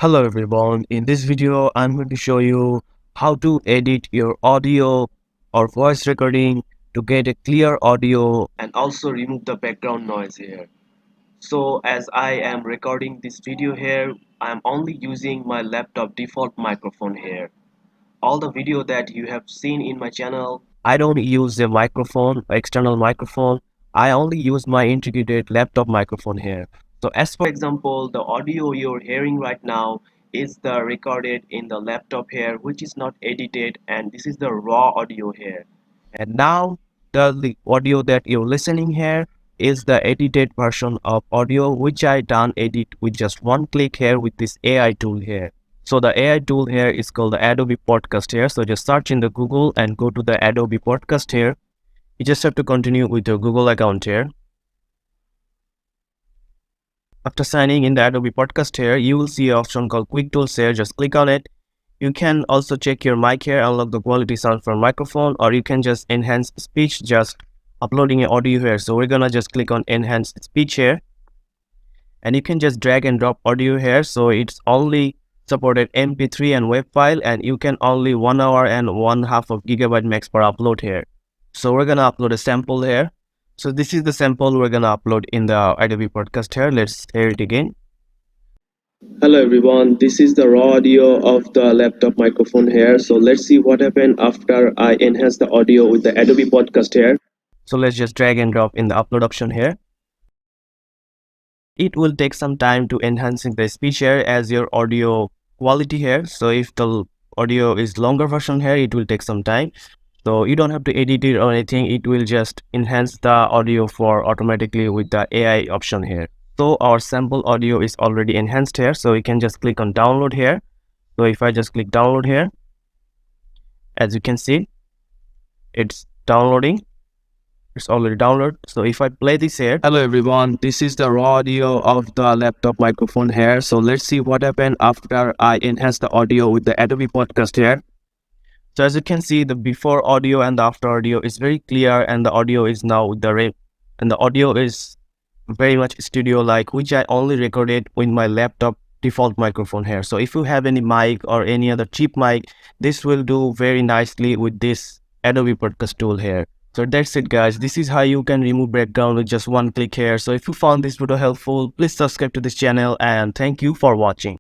Hello everyone, in this video I'm going to show you how to edit your audio or voice recording to get a clear audio and also remove the background noise here. So as I am recording this video here, I am only using my laptop default microphone here. All the video that you have seen in my channel, I don't use a microphone, external microphone. I only use my integrated laptop microphone here. So as for example, the audio you're hearing right now is the recorded in the laptop here, which is not edited, and this is the raw audio here. And now the audio that you're listening here is the edited version of audio which I done edit with just one click here with this AI tool here. So the AI tool here is called the Adobe Podcast here. So just search in the Google and go to the Adobe Podcast here. You just have to continue with your Google account here. After signing in the Adobe Podcast here, you will see an option called Quick Tools here. Just click on it. You can also check your mic here, unlock the quality sound from microphone, or you can just enhance speech just uploading an audio here. So we're gonna just click on enhance speech here. And you can just drag and drop audio here. So it's only supported MP3 and WAV file, and you can only 1 hour and 1/2 of gigabyte max per upload here. So we're gonna upload a sample here. So this is the sample we're gonna upload in the Adobe Podcast here. Let's hear it again. Hello everyone, this is the raw audio of the laptop microphone here. So let's see what happened after I enhance the audio with the Adobe Podcast here. So let's just drag and drop in the upload option here. It will take some time to enhancing the speech here as your audio quality here. So if the audio is longer version here, it will take some time. So you don't have to edit it or anything. It will just enhance the audio for automatically with the AI option here. So our sample audio is already enhanced here. So we can just click on download here. So if I just click download here, as you can see, it's downloading. It's already downloaded. So if I play this here, hello everyone, this is the raw audio of the laptop microphone here. So let's see what happened after I enhance the audio with the Adobe Podcast here. So as you can see, the before audio and the after audio is very clear, and the audio is now with the rate, and the audio is very much studio like, which I only recorded with my laptop default microphone here. So if you have any mic or any other cheap mic, this will do very nicely with this Adobe Podcast tool here. So that's it guys, this is how you can remove background with just one click here. So if you found this video helpful, please subscribe to this channel, and thank you for watching.